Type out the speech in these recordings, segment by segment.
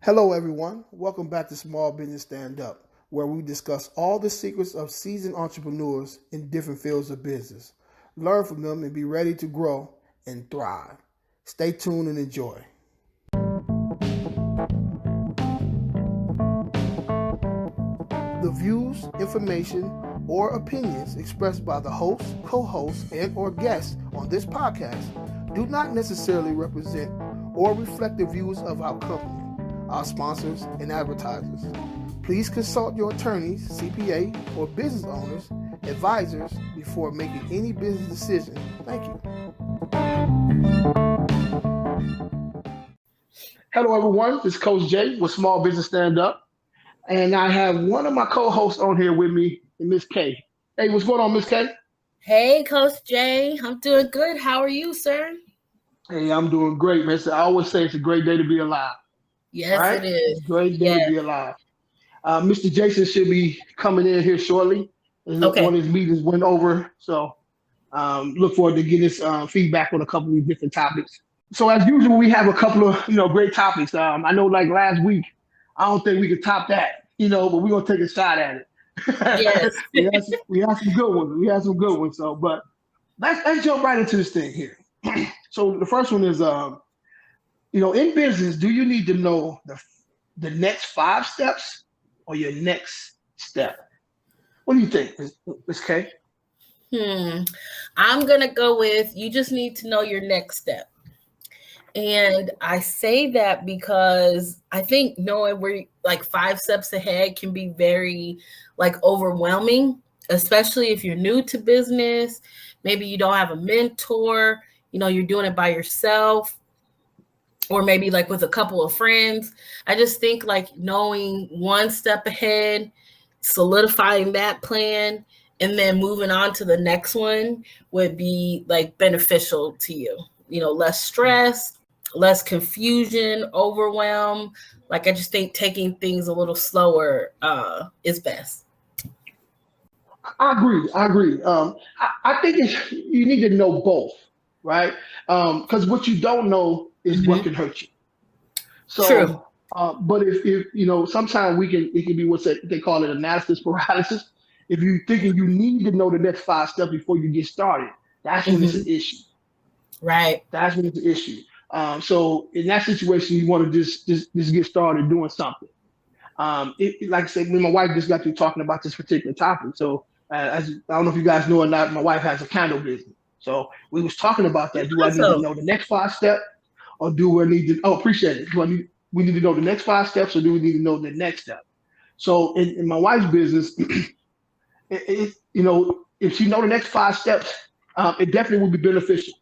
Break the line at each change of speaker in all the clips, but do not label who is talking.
Hello, everyone. Welcome back to Small Business Stand Up, where we discuss all the secrets of seasoned entrepreneurs in different fields of business. Learn from them and be ready to grow and thrive. Stay tuned and enjoy. The views, information, or opinions expressed by the host, co-host, and/or guests on this podcast do not necessarily represent or reflect the views of our company, our sponsors, and advertisers. Please consult your attorneys, CPA, or business owners, advisors before making any business decision. Thank you. Hello, everyone. This is Coach Jay with Small Business Stand Up, and I have one of my co-hosts on here with me, Miss K. Hey, what's going on, Miss K?
Hey, Coach Jay. I'm doing good. How are you, sir?
Hey, I'm doing great, man. So I always say it's a great day to be alive.
Yes,
right?
it is.
It's a great day to be alive. Mr. Jason should be coming in here shortly.
Okay.
One of his meetings went over, so look forward to getting his feedback on a couple of these different topics. So as usual, we have a couple of great topics. I know like last week, I don't think we could top that, but we're gonna take a shot at it.
Yes.
we have some good ones. We have some good ones. So, but let's jump right into this thing here. So the first one is, in business, do you need to know the next 5 steps or your next step? What do you think, Ms. K?
I'm gonna go with you just need to know your next step. And I say that because I think knowing where like 5 steps ahead can be very overwhelming, especially if you're new to business. Maybe you don't have a mentor, you're doing it by yourself, or maybe with a couple of friends. I just think knowing 1 step ahead, solidifying that plan, and then moving on to the next one would be beneficial to you. Less stress, less confusion, overwhelm. I just think taking things a little slower is best.
I agree. I think you need to know both, right? Because what you don't know is what can hurt you. So,
true.
But if sometimes it can be what they call it analysis paralysis. If you're thinking you need to know the next 5 steps before you get started, that's when it's an issue.
Right.
That's when it's an issue. So in that situation, you want to just get started doing something. Like I said, me and my wife just got through talking about this particular topic. So I don't know if you guys know or not, my wife has a candle business. So we was talking about that. Do I need to know the next 5 steps, or do I need to? Oh, appreciate it. We need to know the next 5 steps, or do we need to know the next step? So in my wife's business, if she know the next 5 steps, it definitely would be beneficial.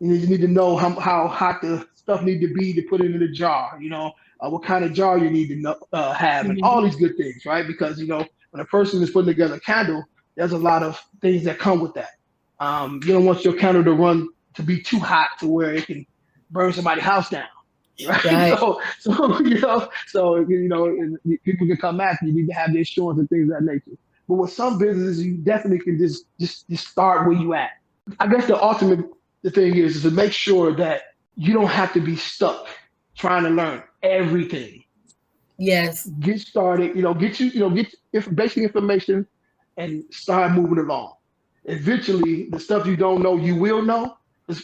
You need to know how hot the stuff need to be to put it in the jar. What kind of jar you need to have, and all these good things, right? Because when a person is putting together a candle, there's a lot of things that come with that. You don't want your candle to be too hot to where it can burn somebody's house down, right? So people can come after you. You need to have the insurance and things of that nature. But with some businesses, you definitely can just start where you at. I guess the thing is to make sure that you don't have to be stuck trying to learn everything.
Yes.
Get started, get basic information and start moving along. Eventually, the stuff you don't know, you will know. It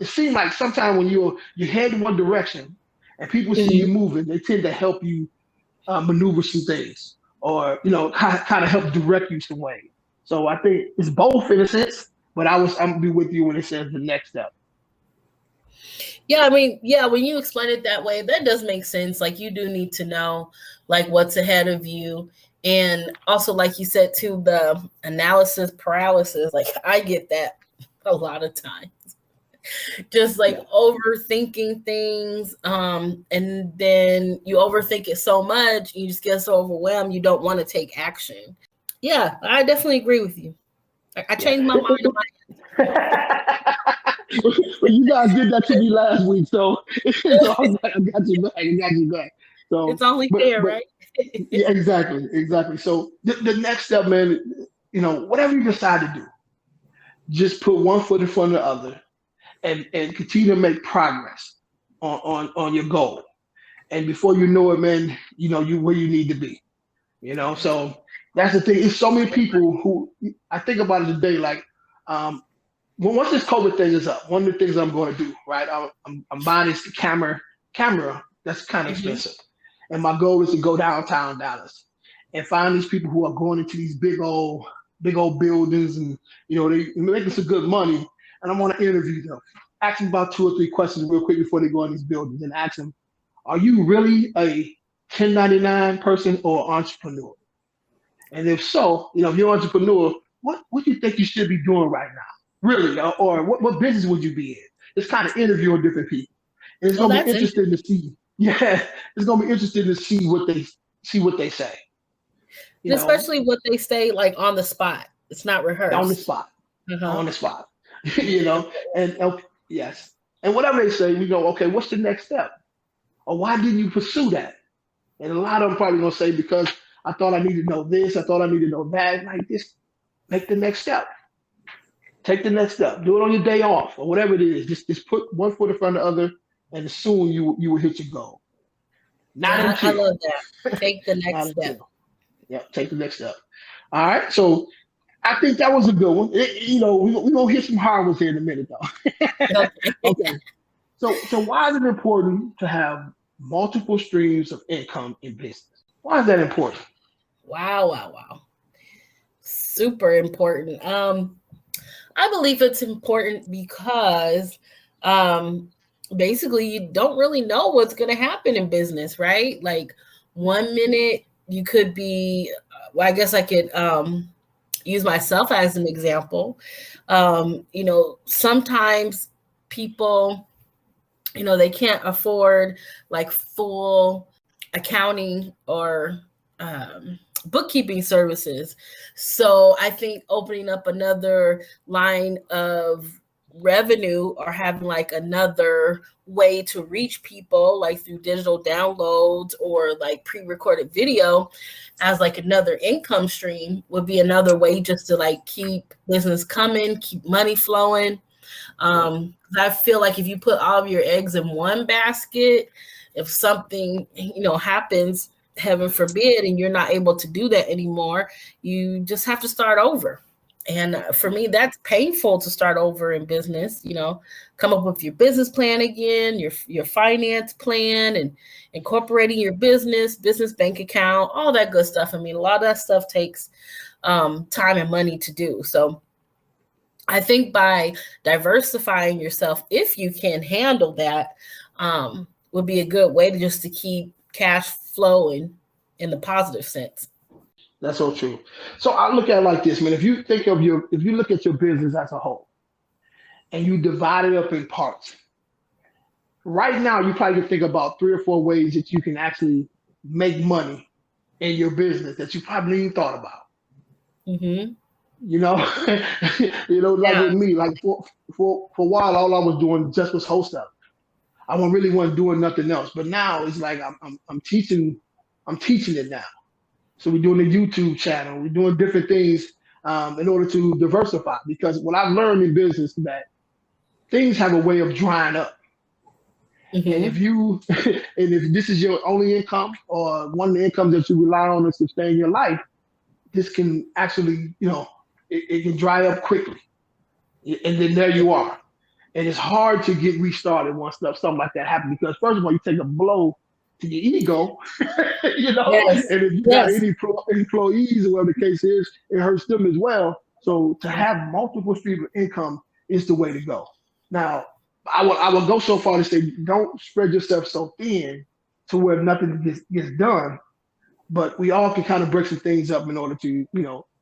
seems like sometimes when you head in one direction and people see you moving, they tend to help you maneuver some things, or kind of help direct you some way. So I think it's both in a sense, but I'm gonna be with you when it says the next step.
Yeah, when you explain it that way, that does make sense. You do need to know what's ahead of you. And also, like you said too, the analysis paralysis, I get that a lot of times. Just overthinking things. And then you overthink it so much, you just get so overwhelmed, you don't want to take action. Yeah, I definitely agree with you. I changed my mind on my
Well, you guys did that to me last week, so I was like, I got you back. So
it's only fair, right?
Yeah, exactly. So the next step, man, whatever you decide to do, just put one foot in front of the other and continue to make progress on your goal. and before you know it, man, you where you need to be. So that's the thing. It's so many people who I think about it today. Like, once this COVID thing is up, one of the things I'm going to do, right? I'm buying this camera that's kind of expensive, and my goal is to go downtown Dallas and find these people who are going into these big old buildings, and they making some good money, and I want to interview them, ask them about 2 or 3 questions real quick before they go in these buildings, and ask them, are you really a 1099 person or entrepreneur? And if so, if you're an entrepreneur, what do you think you should be doing right now? Really, or what business would you be in? It's kind of interviewing different people. And it's going to be interesting to see. Yeah, it's going to be interesting to see what they say.
Especially what they say, like on the spot. It's not rehearsed.
On the spot. On the spot. And yes. And whatever they say, we go, okay, what's the next step? Or why didn't you pursue that? And a lot of them probably going to say, because I thought I needed to know this, I thought I needed to know that. Like this, make the next step. Take the next step. Do it on your day off or whatever it is. Just put one foot in front of the other, and soon you will hit your goal.
I love that. Take the next step.
Yeah, take the next step. All right. So I think that was a good one. We're going to hit some hard ones here in a minute, though. Okay. So why is it important to have multiple streams of income in business? Why is that important?
Wow. Super important. I believe it's important because basically you don't really know what's going to happen in business, right? Like 1 minute you could be, I guess I could use myself as an example. Sometimes people, they can't afford like full accounting or bookkeeping services. So I think opening up another line of revenue or having like another way to reach people, like through digital downloads or like pre-recorded video as like another income stream would be another way just to like keep business coming, keep money flowing. I feel like if you put all of your eggs in one basket, if something, happens, heaven forbid, and you're not able to do that anymore, you just have to start over. And for me, that's painful to start over in business, come up with your business plan again, your finance plan, and incorporating your business bank account, all that good stuff. I mean, a lot of that stuff takes time and money to do. So I think by diversifying yourself, if you can handle that, would be a good way to keep cash flowing in the positive sense.
That's so true. So I look at it like this, man. If you look at your business as a whole and you divide it up in parts, right now you probably can think about 3 or 4 ways that you can actually make money in your business that you probably even thought about.
Mm-hmm.
Like with me, like for a while, all I was doing just was host up. I wasn't doing nothing else. But now it's like I'm teaching it now. So we're doing a YouTube channel. We're doing different things in order to diversify. Because what I've learned in business is that things have a way of drying up. Mm-hmm. And if this is your only income or one of the incomes that you rely on to sustain your life, this can actually, it can dry up quickly. And then there you are. And it's hard to get restarted once something like that happens, because first of all, you take a blow to your ego,
Yes.
And if you got any employees or whatever the case is, it hurts them as well. So to have multiple streams of income is the way to go. Now, I will go so far to say, don't spread yourself so thin to where nothing gets done, but we all can kind of break some things up in order to,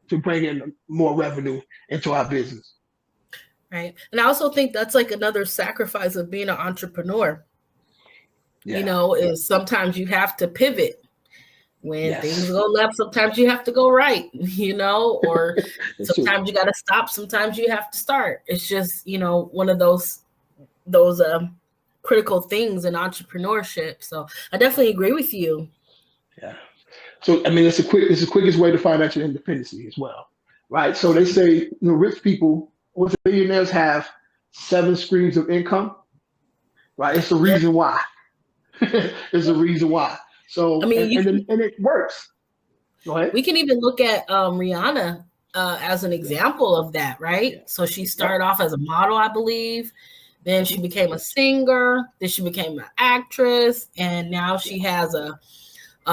to bring in more revenue into our business.
Right. And I also think that's like another sacrifice of being an entrepreneur. Yeah. Is sometimes you have to pivot when things go left. Sometimes you have to go right, or sometimes you got to stop. Sometimes you have to start. It's just, one of those critical things in entrepreneurship. So I definitely agree with you.
Yeah. So, I mean, it's the quickest way to financial independence as well. Right. So they say, rich people, with millionaires, have 7 streams of income. Right. It's the reason why. There's a reason why. So
I mean,
and it works. Go ahead.
We can even look at Rihanna as an example of that, right?
Yeah.
So she started off as a model, I believe. Then she became a singer. Then she became an actress, and now she has a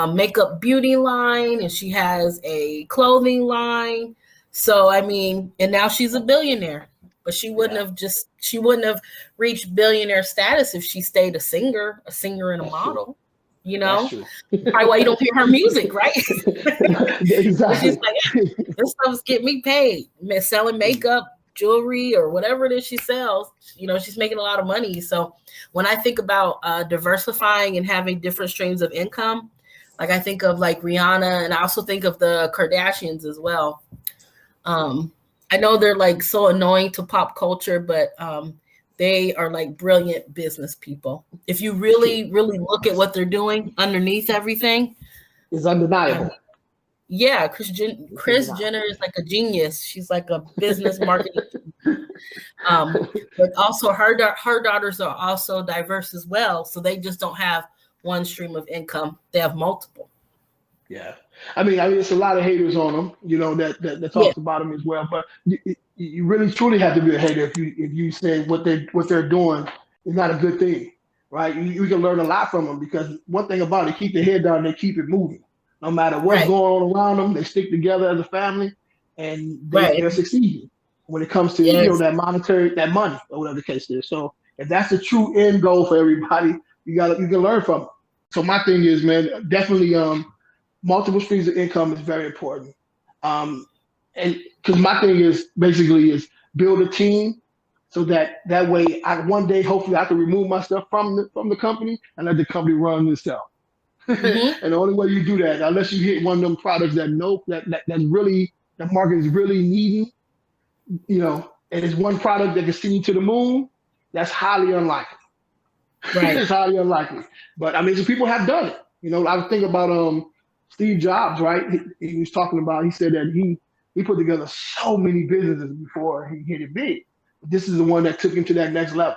makeup beauty line, and she has a clothing line. So I mean, and now she's a billionaire. But she wouldn't have reached billionaire status if she stayed a singer and a model.
True.
You know,
That's true.
probably why you don't hear her music, right?
Exactly.
She's like, yeah, this stuff's get me paid. Selling makeup, jewelry, or whatever it is she sells. You know, she's making a lot of money. So when I think about diversifying and having different streams of income, like I think of like Rihanna, and I also think of the Kardashians as well. I know they're like so annoying to pop culture, but they are like brilliant business people. If you really, really look at what they're doing underneath everything,
it's undeniable.
Yeah, Kris Jenner is like a genius. She's like a business marketing. But also her daughters are also diverse as well. So they just don't have one stream of income. They have multiple.
Yeah. I mean, it's a lot of haters on them, you know, that talks about them as well. But you really truly have to be a hater if you say what they're doing is not a good thing, right? You can learn a lot from them, because one thing about it, keep their head down, they keep it moving. No matter what's going on around them, they stick together as a family, and they're succeeding when it comes to that money, or whatever the case is. So if that's the true end goal for everybody, you can learn from it. So my thing is, man, definitely multiple streams of income is very important. And because my thing is basically build a team, so that way one day hopefully I can remove myself from the company and let the company run itself. Mm-hmm. And the only way you do that, unless you hit one of them products that really the market is really needing, you know, and it's one product that can send you to the moon, that's highly unlikely. Right. It's highly unlikely. But I mean, people have done it. You know, I was thinking about Steve Jobs, right? He was talking about, he said that he put together so many businesses before he hit it big. This is the one that took him to that next level.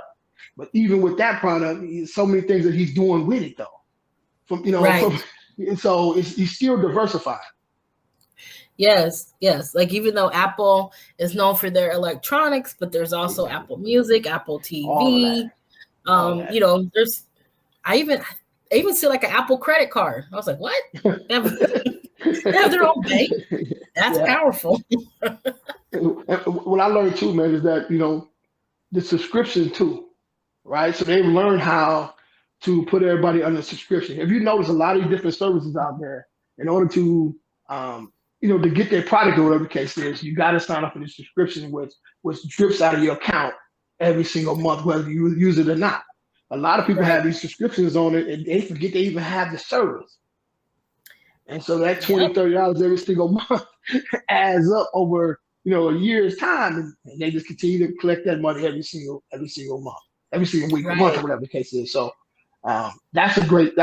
But even with that product, so many things that he's doing with it, though. And so he's still diversified.
Yes. Like, even though Apple is known for their electronics, but there's also Apple Music, Apple TV. You know, I even see like an Apple credit card. I was like, what? They have their own bank. That's powerful.
What I learned too, man, is that, you know, the subscription too, right? So they've learned how to put everybody under subscription. If you notice, a lot of different services out there, in order to, to get their product or whatever the case is, you got to sign up for the subscription, which drips out of your account every single month, whether you use it or not. A lot of people have these subscriptions on it, and they forget they even have the service. And so that $20, $30 every single month adds up over, you know, a year's time, and they just continue to collect that money every single month, every single week, month, or whatever the case is. So that's a great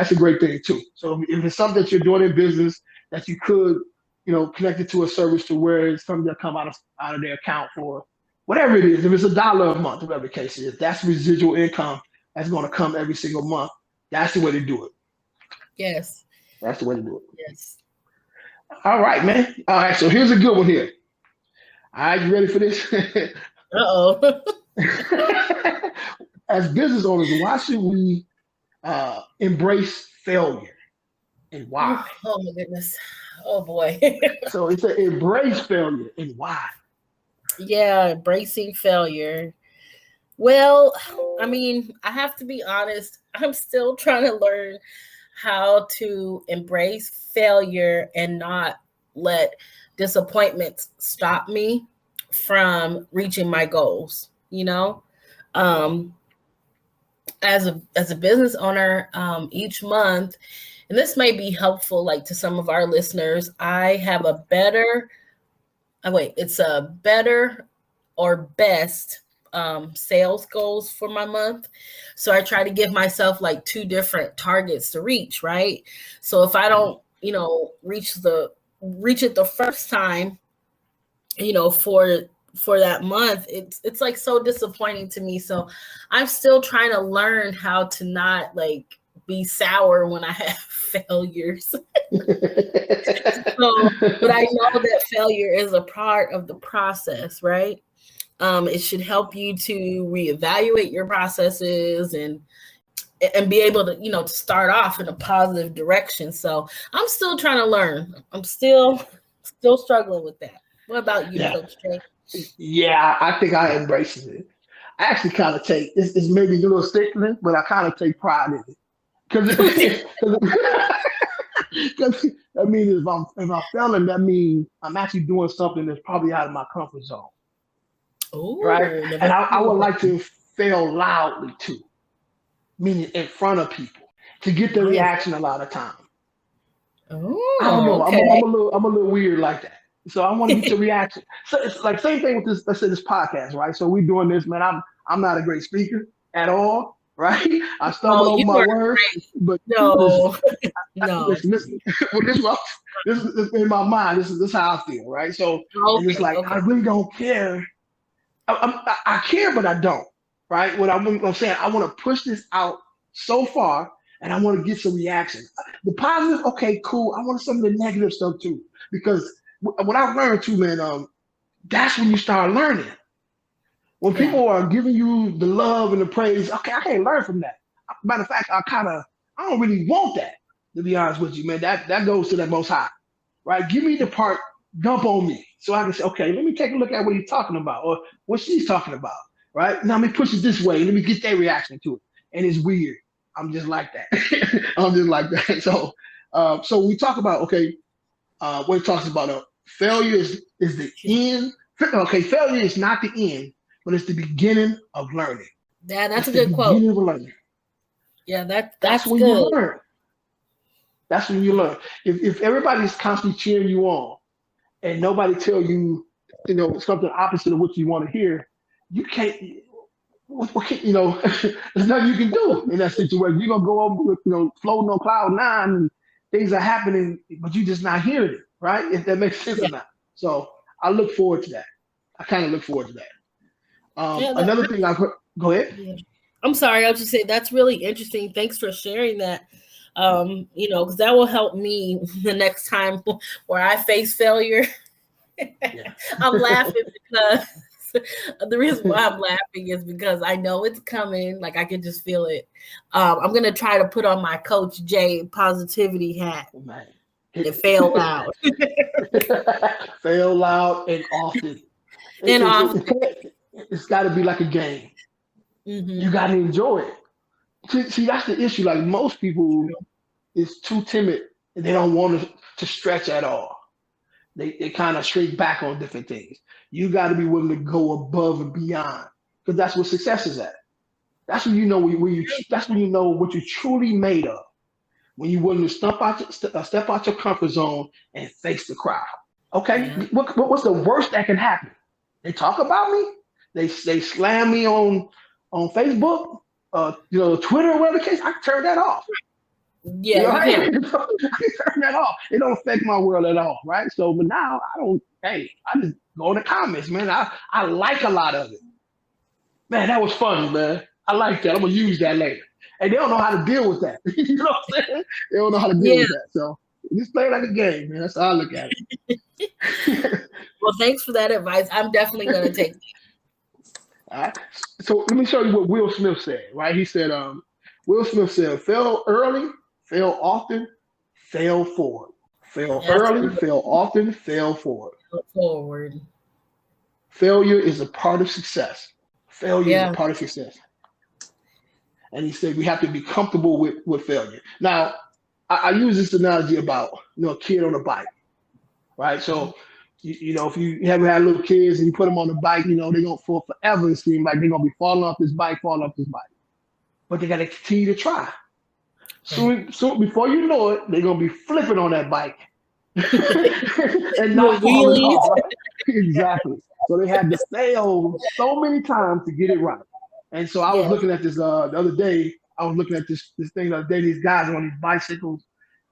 thing too. So if it's something that you're doing in business that you could, you know, connect it to a service to where it's something that come out of their account for whatever it is. If it's $1 a month, whatever the case is, that's residual income that's going to come every single month. That's the way to do it.
Yes.
That's the way to do it.
Yes.
All right, man. All right, so here's a good one here. All right, you ready for this?
Uh-oh.
As business owners, why should we embrace failure, and why?
Oh my goodness. Oh boy.
So it's an embrace failure, and why?
Yeah, embracing failure. Well, I mean, I have to be honest. I'm still trying to learn how to embrace failure and not let disappointments stop me from reaching my goals. You know, as a business or each month, and this may be helpful, like, to some of our listeners, I have a better or best sales goals for my month. So I try to give myself like 2 different targets to reach, right? So if I don't, you know, reach it the first time, you know, for that month, it's like so disappointing to me. So I'm still trying to learn how to not like be sour when I have failures. So, but I know that failure is a part of the process, right? It should help you to reevaluate your processes and be able to, to start off in a positive direction. So I'm still trying to learn. I'm still struggling with that. What about you, Coach Trey?
Yeah, I think I embrace it. I actually kind of take it's maybe a little stickling, but I kind of take pride in it because I mean, if I'm failing, that means I'm actually doing something that's probably out of my comfort zone.
Ooh,
right? And I would like to fail loudly too, meaning in front of people to get the reaction a lot of time.
Oh,
I don't know.
Okay.
I'm a little weird like that. So I want to get the reaction. So it's like same thing with this. Let's say this podcast, right? So we're doing this, man. I'm not a great speaker at all, right? I stumble over my words, but
no.
Listen, well, this is in my mind. This is how I feel, right? So and it's like I really don't care. I care, but I don't, right? What I'm saying, I want to push this out so far, and I want to get some reaction. The positive, okay, cool. I want some of the negative stuff too, because what I've learned too, man, that's when you start learning. When people are giving you the love and the praise, okay, I can't learn from that. Matter of fact, I don't really want that, to be honest with you, man. That goes to the Most High, right? Give me the part, dump on me, so I can say, okay, let me take a look at what he's talking about or what she's talking about, right? Now let me push it this way. Let me get their reaction to it. And it's weird. I'm just like that. I'm just like that. So we talk about, what it talks about, failure is the end. Okay, failure is not the end, but it's the beginning of learning.
Yeah, that's a good quote.
Beginning of learning.
Yeah, that's
when
good.
You learn. That's when you learn. If everybody's constantly cheering you on and nobody tell you, something opposite of what you want to hear, you can't. There's nothing you can do in that situation. You're gonna go over, floating on cloud nine, and things are happening, but you're just not hearing it, right? If that makes sense or not. So I look forward to that. I kind of look forward to that. Another thing I've heard. Go ahead.
Yeah. I'm sorry. I'll just say that's really interesting. Thanks for sharing that. Because that will help me the next time where I face failure. I'm laughing because the reason why I'm laughing is because I know it's coming. Like I can just feel it. I'm gonna try to put on my Coach J positivity hat and fail loud.
Fail loud and often. It's got to be like a game. Mm-hmm. You got to enjoy it. See, that's the issue. Like most people is too timid and they don't want to stretch at all. They kind of shrink back on different things. You got to be willing to go above and beyond, because that's what success is at. That's when you know that's when you know what you're truly made of. When you're willing to step out your comfort zone and face the crowd. Okay, what's the worst that can happen? They talk about me. They slam me on Facebook, Twitter, or whatever the case. I can turn that off.
Yeah,
I can turn that off. It don't affect my world at all, right? So, but now I don't. Hey, I just go in the comments, man. I like a lot of it. Man, that was funny, man. I like that. I'm gonna use that later. And they don't know how to deal with that. You know what I'm saying? They don't know how to deal with that. So just play it like a game, man. That's how I look at it.
Well, thanks for that advice. I'm definitely gonna take that.
All right. So let me show you what Will Smith said, right? He said, Will Smith said, fail early, fail often, fail forward. Fail early, fail often, fail forward. Failure is a part of success. Failure is a part of success. And he said we have to be comfortable with failure. Now, I use this analogy about a kid on a bike, right? So if you ever had little kids and you put them on the bike, they're gonna fall forever. It seems like they're gonna be falling off this bike, but they gotta continue to try. So before you know it, they're gonna be flipping on that bike and not falling off. Right? Exactly. So they had to fail so many times to get it right. And so I was looking at this the other day. I was looking at this thing the other day. These guys are on these bicycles,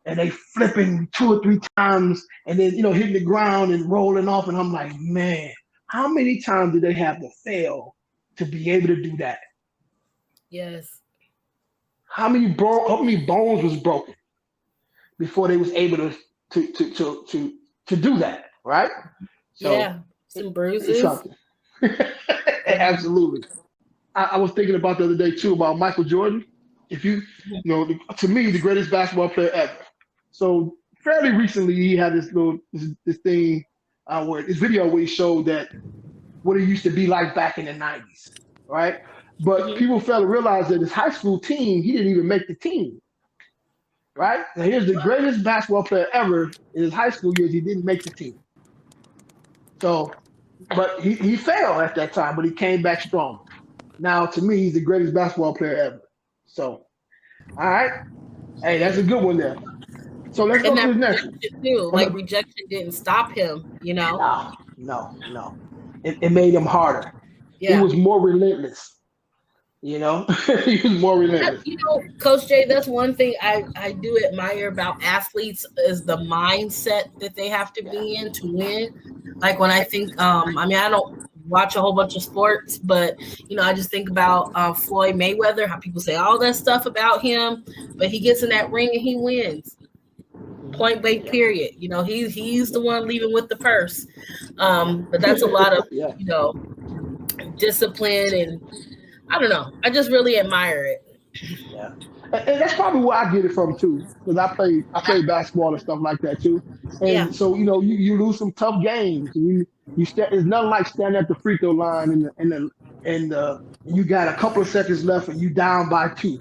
and they flipping 2 or 3 times, and then hitting the ground and rolling off. And I'm like, man, how many times do they have to fail to be able to do that?
Yes.
how many bones was broken before they was able to do that, right? So
Yeah, some
it's
bruises.
something. Absolutely. I was thinking about the other day too about Michael Jordan. If to me, the greatest basketball player ever. So fairly recently, he had this thing where this video where he showed that what it used to be like back in the 90s, right? But
Mhm.
people fail to realize that his high school team, he didn't even make the team, right? Now here's the greatest basketball player ever in his high school years. He didn't make the team. So, but he failed at that time, but he came back strong. Now, to me, he's the greatest basketball player ever. So, all right. Hey, that's a good one there. So let's go
And
to
that
the next one.
rejection too, like rejection didn't stop him, you know?
No. It made him harder. He
Yeah.
was more relentless. He was more relentless.
Coach Jay, that's one thing I do admire about athletes is the mindset that they have to
Yeah.
be in to win. Like when I think, I mean, I don't watch a whole bunch of sports, but I just think about Floyd Mayweather, how people say all that stuff about him, but he gets in that ring and he wins. Point blank, period. He's the one leaving with the purse. But that's a lot of
Yeah.
discipline, and I don't know. I just really admire it.
Yeah. And that's probably where I get it from too, because I play basketball and stuff like that too.
Yeah.
And so you lose some tough games. There's nothing like standing at the free throw line and you got a couple of seconds left and you down by 2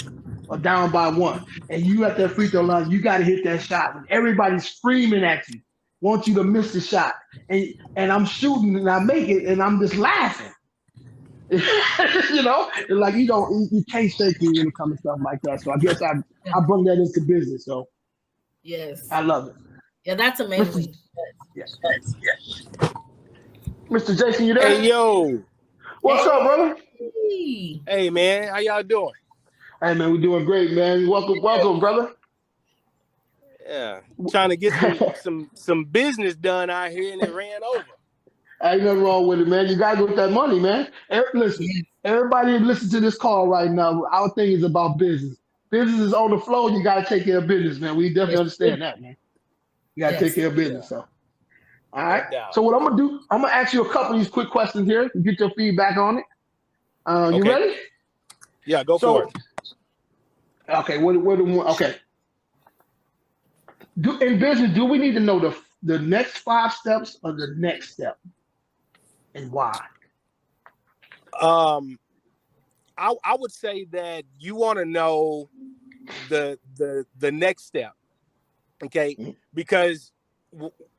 or down by 1, and you at that free throw line, you got to hit that shot when everybody's screaming at you, want you to miss the shot, and I'm shooting and I make it and I'm just laughing. Like you can't shake me when it comes to stuff like that. So I guess I bring that into business. So
Yes.
I love it.
Yeah, that's amazing.
Yes. Mr. Jason, you there?
Hey, yo.
What's up, brother?
Hey, man. How y'all doing?
Hey, man, we're doing great, man. Welcome, brother.
Yeah. Trying to get some business done out here, and it ran over.
Ain't nothing wrong with it, man. You got to get that money, man. Listen, everybody listen to this call right now. Our thing is about business. Business is on the flow. You got to take care of business, man. We definitely understand that, man. You got to take care of business. So, all right. So what I'm going to do, I'm going to ask you a couple of these quick questions here to get your feedback on it. You ready?
Yeah, go for it.
Okay. Okay. In business, do we need to know the next 5 steps or the next step? And why?
I would say that you want to know the next step, okay? Because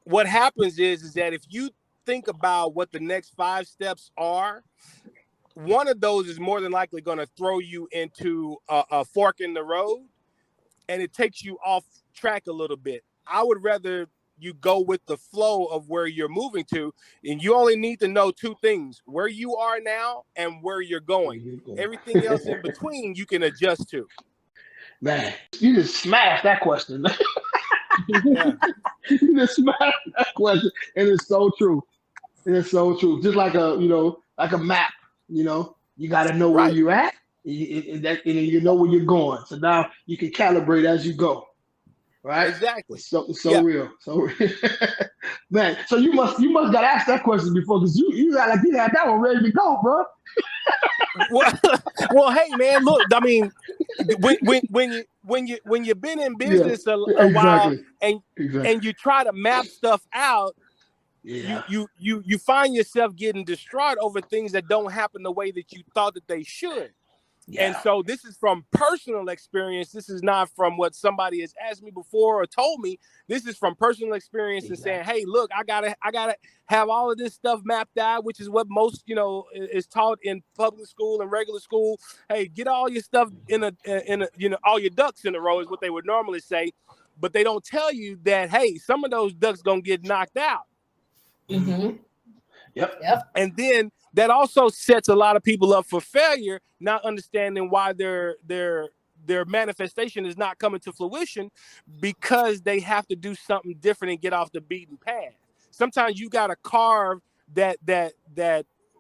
what happens is that if you think about what the next 5 steps are, one of those is more than likely going to throw you into a fork in the road, and it takes you off track a little bit. I would rather you go with the flow of where you're moving to, and you only need to know 2 things: where you are now and where you're going. Everything else in between you can adjust to.
Man, you just smashed that question.
Yeah.
You just smashed that question, and it's so true. It's so true. Just like a map. You got to know where you're at, and you know where you're going. So now you can calibrate as you go. Right?
Exactly.
So real. So man, so you must got asked that question before, because you got like you had that one ready to go, bro.
well, hey man, look, I mean, when you've been in business a while and you try to map stuff out, you find yourself getting distraught over things that don't happen the way that you thought that they should. Yeah. And so this is from personal experience. This is not from what somebody has asked me before or told me. This is from personal experience and saying, hey, look, I gotta have all of this stuff mapped out, which is what most, is taught in public school and regular school. Hey, get all your stuff in a all your ducks in a row is what they would normally say. But they don't tell you that, hey, some of those ducks gonna get knocked out.
Mm-hmm.
Yep.
And then that also sets a lot of people up for failure, not understanding why their manifestation is not coming to fruition, because they have to do something different and get off the beaten path. Sometimes you got to carve that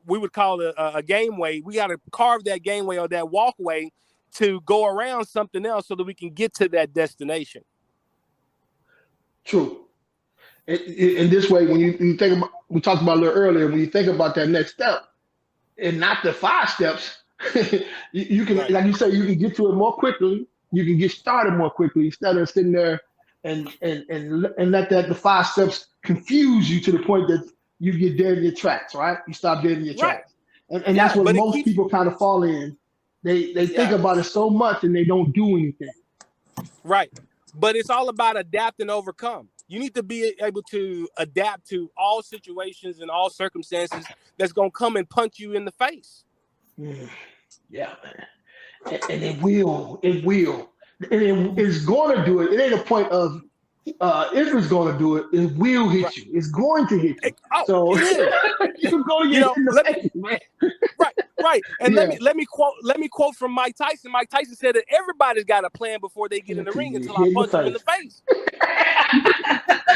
we would call a gameway. We got to carve that gameway or that walkway to go around something else so that we can get to that destination.
True. In this way, when you think about, we talked about a little earlier, when you think about that next step, and not the 5 steps, you can, like you say, you can get to it more quickly. You can get started more quickly instead of sitting there and let the 5 steps confuse you to the point that you get dead in your tracks, right? You stop dead in your tracks. And that's what most people kind of fall in. They think about it so much and they don't do anything.
Right. But it's all about adapt and overcome. You need to be able to adapt to all situations and all circumstances that's going to come and punch you in the face.
Yeah, man. And it will. And it's going to do it. It ain't a point of if it's going to do it, it will hit you. It's going to hit you. So you're going to get in the face, man.
Right. And let me quote from Mike Tyson. Mike Tyson said that everybody's got a plan before they get in the ring until I punch them in the face.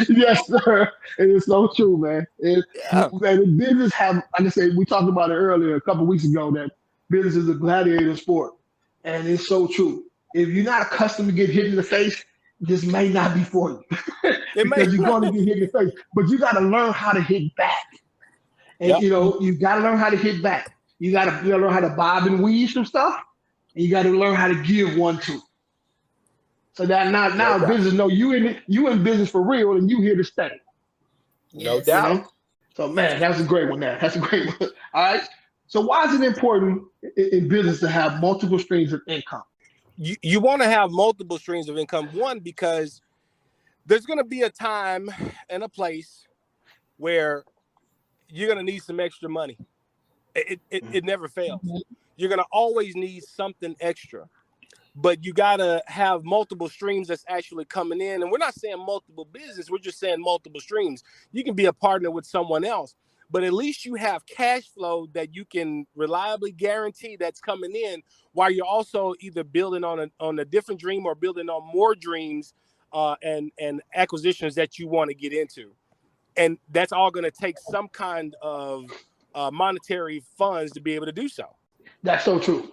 Yes, sir. It is so true, man. And business have, like I said, we talked about it earlier a couple of weeks ago, that business is a gladiator sport. And it's so true. If you're not accustomed to get hit in the face, this may not be for you. Because you're going to get hit in the face. But you got to learn how to hit back. And you got to learn how to hit back. You got to learn how to bob and weave some stuff. And you got to learn how to give one too. So that now business know you in business for real and you here to stay.
No doubt.
You know? So man, that's a great one. That's a great one. All right. So why is it important in business to have multiple streams of income?
You want to have multiple streams of income. One, because there's going to be a time and a place where you're going to need some extra money. It never fails. You're going to always need something extra. But you got to have multiple streams that's actually coming in. And we're not saying multiple business. We're just saying multiple streams. You can be a partner with someone else, but at least you have cash flow that you can reliably guarantee that's coming in while you're also either building on a different dream or building on more dreams and acquisitions that you want to get into. And that's all going to take some kind of monetary funds to be able to do so.
That's so true.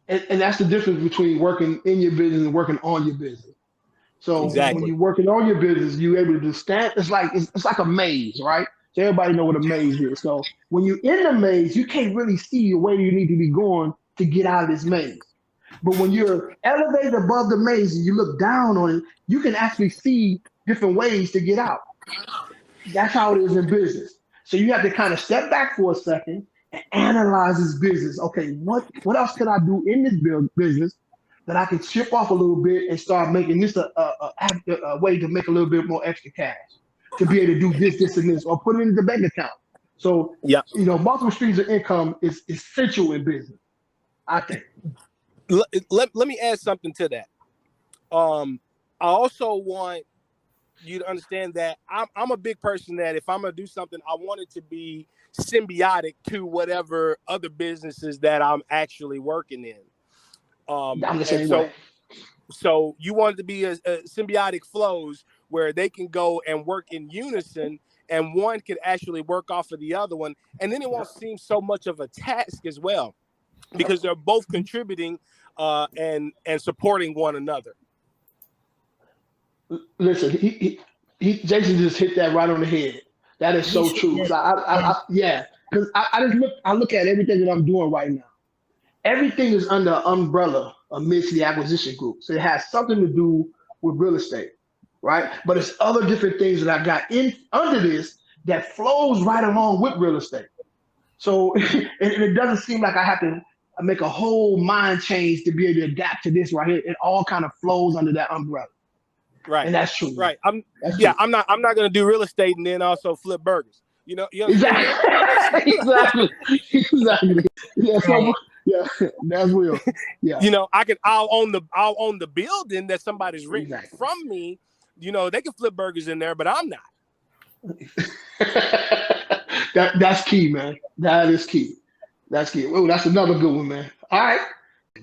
And that's the difference between working in your business and working on your business. So when you're working on your business, you're able to stand. It's like a maze, right? So everybody know what a maze is. So when you're in the maze, you can't really see where you need to be going to get out of this maze. But when you're elevated above the maze and you look down on it, you can actually see different ways to get out. That's how it is in business. So you have to kind of step back for a second and analyze this business. Okay, what else can I do in this business that I can chip off a little bit and start making this a way to make a little bit more extra cash to be able to do this, and this, or put it in the bank account. So, multiple streams of income is essential in business, I think.
Let me add something to that. I also want you to understand that I'm a big person that if I'm going to do something, I want it to be symbiotic to whatever other businesses that I'm actually working in.
I'm the same way.
So you want it to be a symbiotic flows where they can go and work in unison and one could actually work off of the other one. And then it won't seem so much of a task as well because they're both contributing and supporting one another.
Listen, Jason just hit that right on the head. That is so true. So because I look at everything that I'm doing right now. Everything is under an umbrella amidst the acquisition group. So it has something to do with real estate, right? But it's other different things that I got in under this that flows right along with real estate. So and it doesn't seem like I have to make a whole mind change to be able to adapt to this right here. It all kind of flows under that umbrella.
Right.
And that's true.
Right. I'm not going to do real estate and then also flip burgers. You
Exactly. Exactly. Yeah. So, yeah, that's real. Yeah.
I'll own the building that somebody's renting from me. They can flip burgers in there, but I'm not.
That's key, man. That is key. That's key. Oh, that's another good one, man. All right.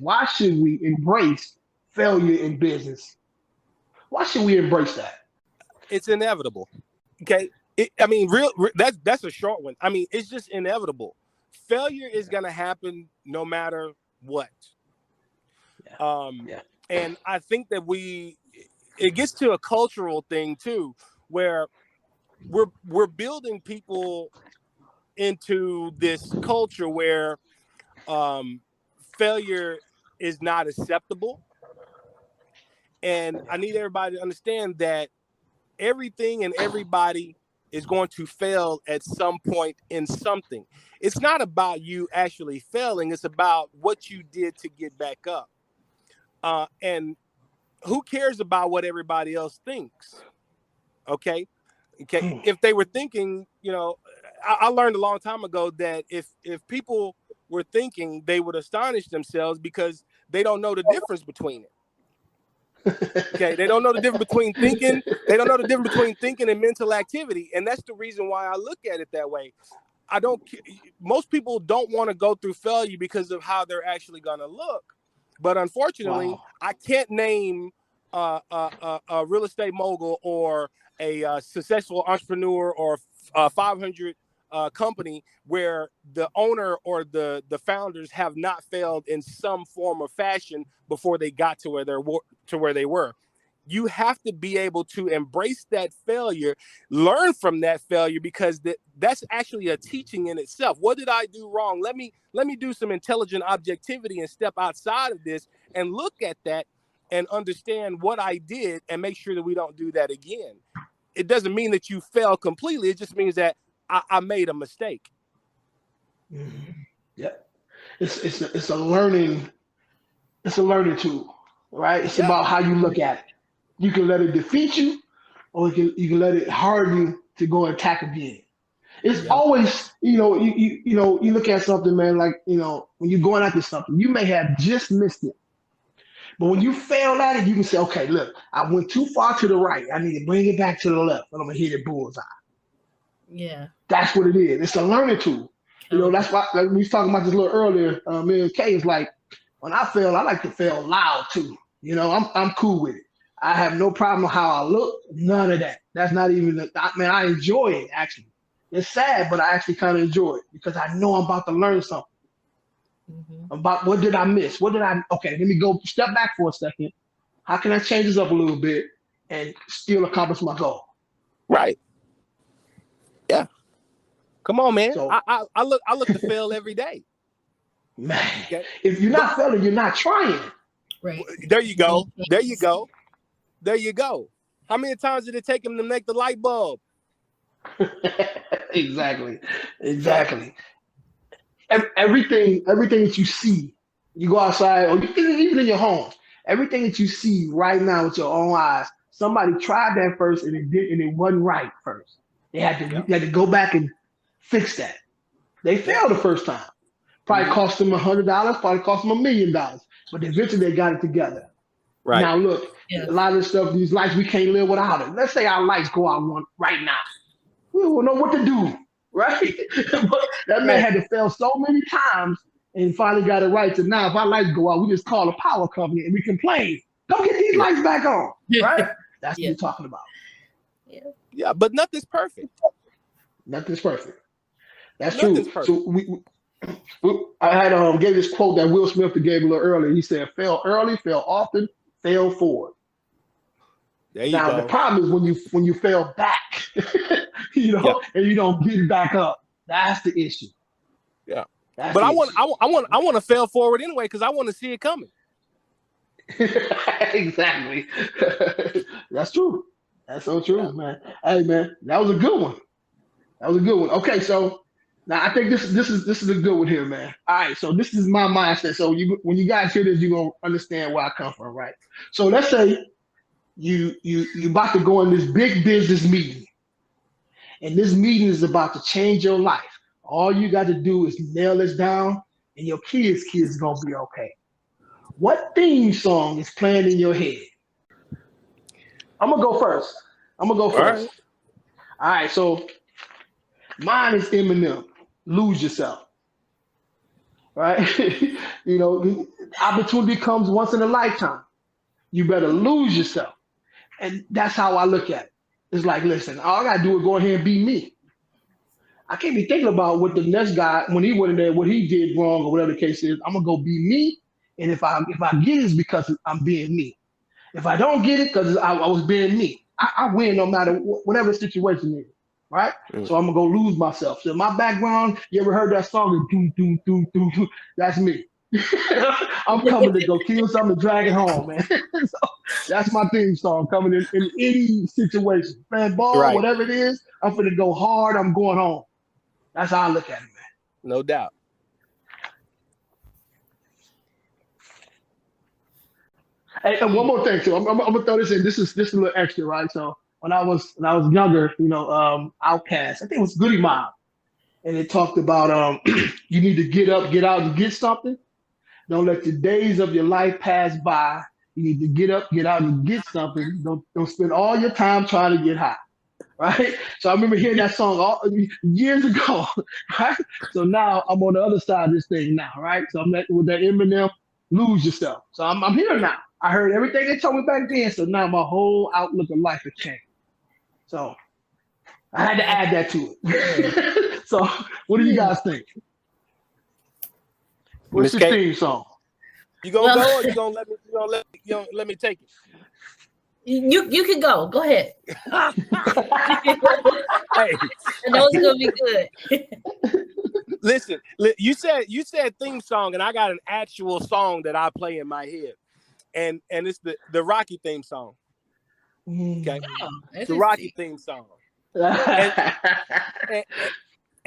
Why should we embrace failure in business? Why should we embrace that?
It's inevitable. Okay. That's a short one. I mean, it's just inevitable. Failure is going to happen no matter what. And I think that it gets to a cultural thing too, where we're building people into this culture where failure is not acceptable. And I need everybody to understand that everything and everybody is going to fail at some point in something. It's not about you actually failing. It's about what you did to get back up. And who cares about what everybody else thinks? Okay. If they were thinking, I learned a long time ago that if people were thinking, they would astonish themselves because they don't know the difference between it. Okay, they don't know the difference between thinking. They don't know the difference between thinking and mental activity, and that's the reason why I look at it that way. Most people don't want to go through failure because of how they're actually going to look. But unfortunately, I can't name a real estate mogul or a successful entrepreneur or 500 company where the owner or the founders have not failed in some form or fashion before they got to where they were. You have to be able to embrace that failure, learn from that failure, because that's actually a teaching in itself. What did I do wrong? Let me do some intelligent objectivity and step outside of this and look at that and understand what I did and make sure that we don't do that again. It doesn't mean that you fail completely. It just means that I made a mistake.
Mm-hmm. Yeah, it's a learning tool, right? It's about how you look at it. You can let it defeat you, or you can let it harden you to go and attack again. It's always, you look at something, man, like, when you're going after something, you may have just missed it. But when you fail at it, you can say, okay, look, I went too far to the right. I need to bring it back to the left, and I'm going to hit it bullseye.
Yeah.
That's what it is. It's a learning tool. That's why, like we was talking about this a little earlier, me and Kay, is like, when I fail, I like to fail loud too. I'm cool with it. I have no problem with how I look. None of that. That's not even, I enjoy it, actually. It's sad, but I actually kind of enjoy it because I know I'm about to learn something. Mm-hmm. About what did I miss? Okay, let me go step back for a second. How can I change this up a little bit and still accomplish my goal?
Right. Yeah. Come on, man. So, I look to fail every day.
Man, if you're not failing, you're not trying.
Right.
There you go. There you go. There you go. How many times did it take him to make the light bulb?
Exactly. Everything that you see, you go outside, or even in your home, everything that you see right now with your own eyes, somebody tried that first and it wasn't right first. They had to go back and fix that. They failed the first time. Probably cost them $100, probably cost them $1 million, but eventually they got it together. Right. Now look, a lot of this stuff, these lights, we can't live without it. Let's say our lights go out right now. We won't know what to do, right? But that man had to fail so many times and finally got it right. So now if our lights go out, we just call a power company and we complain. Don't get these lights back on, right? That's what you're talking about.
Yeah, but nothing's perfect.
Nothing's perfect. That's true. So I had gave this quote that Will Smith gave a little earlier. He said, "Fail early, fail often, fail forward."
There you go.
Now the problem is when you fail back, and you don't get back up. That's the issue.
Yeah, but I want to fail forward anyway because I want to see it coming.
Exactly. That's true. That's so true, man. Hey, man, that was a good one. Okay, so now I think this is a good one here, man. All right, so this is my mindset. So when you guys hear this, you're gonna understand where I come from, right? So let's say you about to go in this big business meeting, and this meeting is about to change your life. All you got to do is nail this down, and your kids is gonna be okay. What theme song is playing in your head? I'm gonna go first. All right, so mine is Eminem, Lose Yourself. Right? Opportunity comes once in a lifetime. You better lose yourself. And that's how I look at it. It's like, listen, all I gotta do is go ahead and be me. I can't be thinking about what the next guy, when he went in there, what he did wrong or whatever the case is. I'm gonna go be me And if I get it, it's because I'm being me. If I don't get it, because I was being me, I win no matter whatever the situation is, right? So I'm gonna go lose myself. So my background, you ever heard that song? That's me. I'm coming to go kill something and drag it home, man. So that's my theme song, coming in any situation. Playing ball, whatever it is, I'm gonna go hard, I'm going home. That's how I look at it, man.
No doubt.
And one more thing too. I'm gonna throw this in. This is a little extra, right? So when I was younger, Outkast, I think it was Goody Mob, and it talked about you need to get up, get out, and get something. Don't let the days of your life pass by. You need to get up, get out, and get something. Don't spend all your time trying to get high, right? So I remember hearing that song years ago, right? So now I'm on the other side of this thing now, right? So I'm with that Eminem, Lose Yourself. So I'm here now. I heard everything they told me back then, so now my whole outlook of life has changed. So I had to add that to it. So what do you guys think? What's the theme song?
You gonna go, or you gonna let me take it?
You can go. Go ahead.
Hey,
I know it's gonna be good.
Listen, you said theme song, and I got an actual song that I play in my head, and it's the Rocky theme song. Okay, it's the Rocky theme song.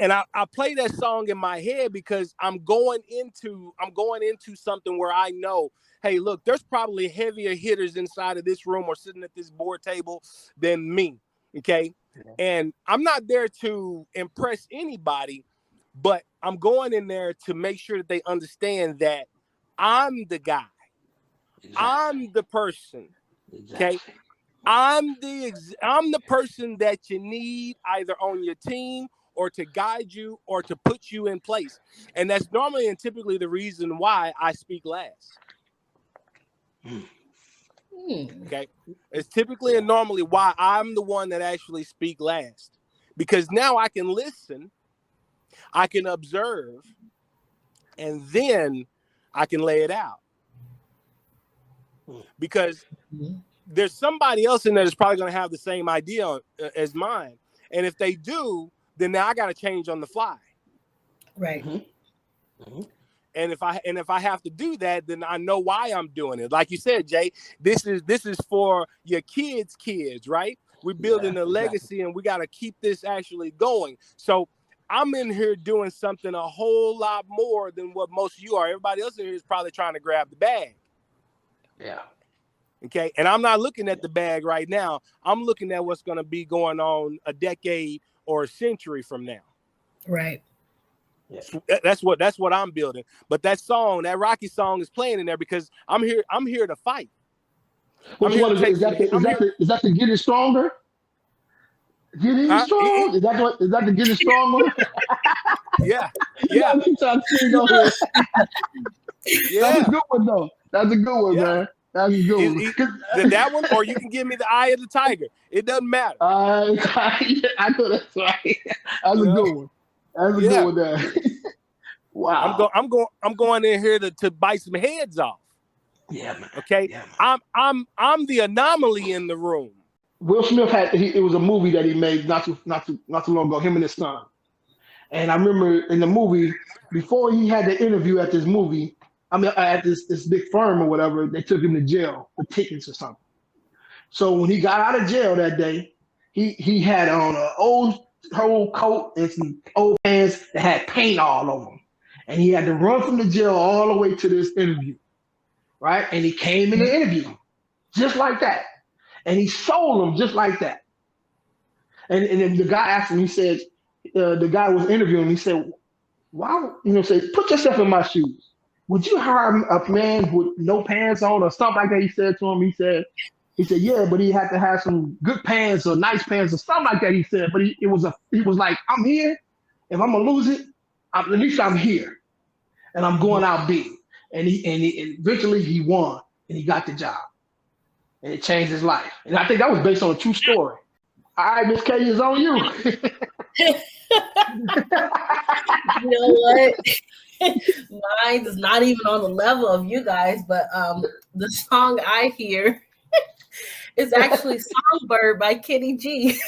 And I play that song in my head because I'm going into something where I know, hey, look, there's probably heavier hitters inside of this room or sitting at this board table than me. Okay. And I'm not there to impress anybody, but I'm going in there to make sure that they understand that I'm the guy. Exactly. I'm the person. Exactly. Okay. I'm the person that you need either on your team or to guide you or to put you in place. And that's normally and typically the reason why I speak last. Okay. It's typically and normally why I'm the one that actually speak last. Because now I can listen, I can observe, and then I can lay it out. Because there's somebody else in there that's probably going to have the same idea as mine. And if they do, then now I got to change on the fly.
Right.
And if I have to do that, then I know why I'm doing it. Like you said, Jay, this is for your kids, right? We're building a legacy, and we got to keep this actually going. So I'm in here doing something a whole lot more than what most of you are. Everybody else in here is probably trying to grab the bag.
Yeah.
Okay. And I'm not looking at the bag right now. I'm looking at what's going to be going on a decade or a century from now.
Right.
Yeah. That's what I'm building. But that song, that Rocky song, is playing in there because I'm here to fight.
Which one is that? Is that the Getting Stronger? Getting strong? Is that the Getting Stronger?
Yeah.
Yeah. That's a good one though. That's a good one, man. That's a good one.
That one, or you can give me the Eye of the Tiger. It doesn't matter.
I know that's right. That's a good one. That's a good one there. Wow.
I'm going in here to bite some heads off.
Yeah, man.
Okay.
Yeah, man.
I'm the anomaly in the room.
Will Smith it was a movie that he made not too long ago, him and his son. And I remember in the movie, before he had the interview at this movie, at this big firm or whatever, they took him to jail for tickets or something. So when he got out of jail that day, he had on an old coat and some old pants that had paint all over them. And he had to run from the jail all the way to this interview, right? And he came in the interview just like that. And he sold them just like that. And then the guy asked him, he said, the guy was interviewing, he said, why, put yourself in my shoes. Would you hire a man with no pants on or something like that? He said to him, he said, yeah, but he had to have some good pants or nice pants or something like that. He said, but he was like, I'm here. If I'm gonna lose it, at least I'm here, and I'm going out big. And eventually he won, and he got the job, and it changed his life. And I think that was based on a true story. All right, Miss K, it's on you.
You know what? Mine is not even on the level of you guys, but the song I hear is actually Songbird by Kenny G.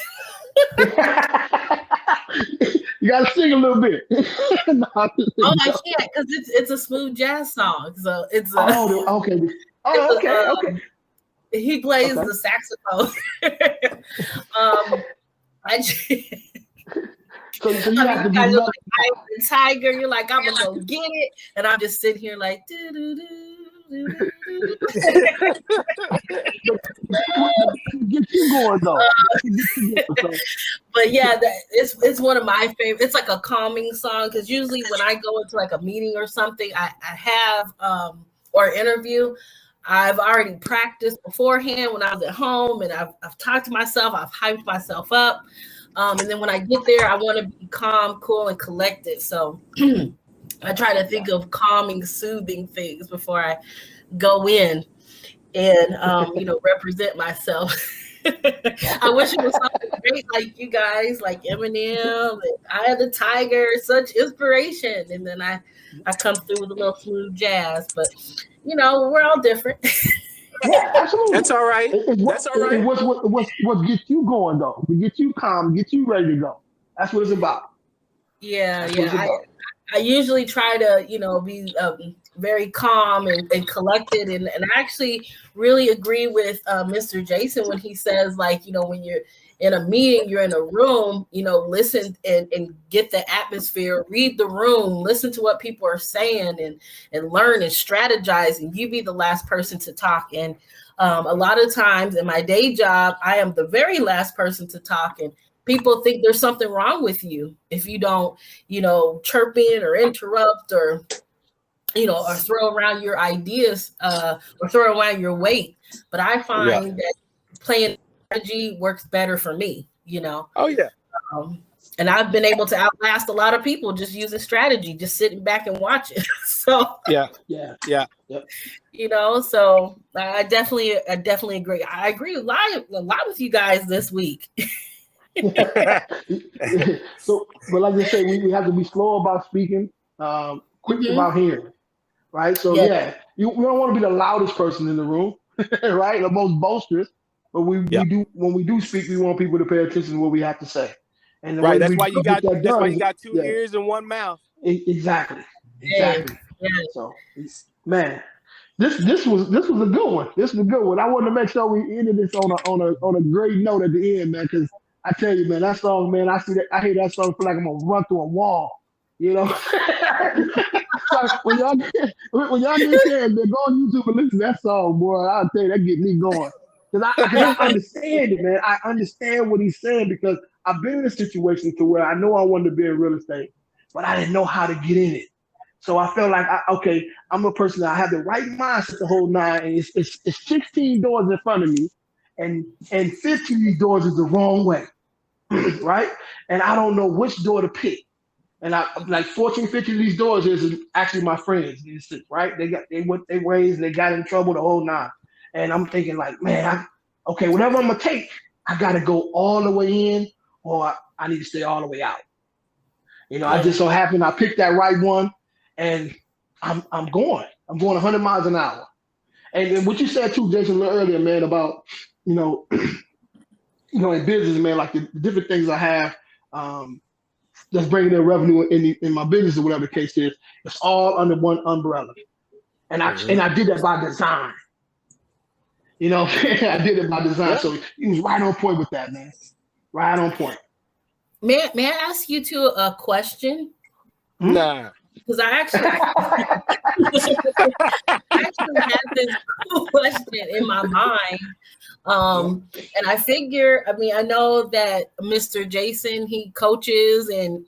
You gotta sing a little bit.
No, I can't because it's a smooth jazz song. So it's a,
okay. Oh, okay.
He plays the saxophone. So you have to be like the tiger. You're like, I'm gonna go get it, and I'm just sitting here like, do do do.
Get you going though.
But yeah, it's one of my favorite. It's like a calming song because usually when I go into like a meeting or something, I have or interview, I've already practiced beforehand when I was at home, and I've talked to myself, I've hyped myself up, and then when I get there, I want to be calm, cool, and collected. So I try to think of calming, soothing things before I go in and represent myself. I wish it was something great like you guys, like Eminem, and Eye of the Tiger, such inspiration. And then I come through with a little smooth jazz, but we're all different.
Yeah, absolutely.
That's all right. That's all right.
What gets you going though? To get you calm, get you ready to go. That's what it's about.
Yeah. I usually try to, be very calm and collected. And I actually really agree with Mr. Jason when he says, like, when you're in a meeting, you're in a room, listen and get the atmosphere, read the room, listen to what people are saying and learn and strategize, and you be the last person to talk. And a lot of times in my day job, I am the very last person to talk, and people think there's something wrong with you if you don't, chirp in or interrupt or, or throw around your ideas or throw around your weight. But I find that playing strategy works better for me,
Oh, yeah.
And I've been able to outlast a lot of people just using strategy, just sitting back and watching. So
yeah.
So I definitely agree. I agree a lot with you guys this week.
So, but like I said, we have to be slow about speaking, quick about hearing, right? So we don't want to be the loudest person in the room, right? The most boisterous, but we do when we do speak, we want people to pay attention to what we have to say. And
that's why you got 2 ears and 1 mouth.
Exactly. Yeah. So, man, this was a good one. This was a good one. I wanted to make sure we ended this on a great note at the end, man, because I tell you, man, that song, man, I hear that song, feel like I'm gonna run through a wall, So when y'all get there, man, go on YouTube and listen to that song, boy. I'll tell you, that get me going. Because I understand it, man. I understand what he's saying because I've been in a situation to where I know I wanted to be in real estate, but I didn't know how to get in it. So I felt like, I'm a person that I have the right mindset the whole nine, and it's 16 doors in front of me. And 15 of these doors is the wrong way, right? And I don't know which door to pick. And I like 14, 15 of these doors is actually my friends, right? They went their ways, they got in trouble the whole nine. And I'm thinking like, man, whatever I'm gonna take, I gotta go all the way in, or I need to stay all the way out. I just so happened I picked that right one, and I'm going 100 miles an hour. And what you said too, Jason, a little earlier, man, about in business, man, like the different things I have that's bringing in revenue in my business or whatever the case is, it's all under one umbrella. And I did that by design. I did it by design. So he was right on point with that, man. Right on point.
May I ask you a question?
Nah.
Because I actually had this question in my mind. And I figure, I know that Mr. Jason, he coaches and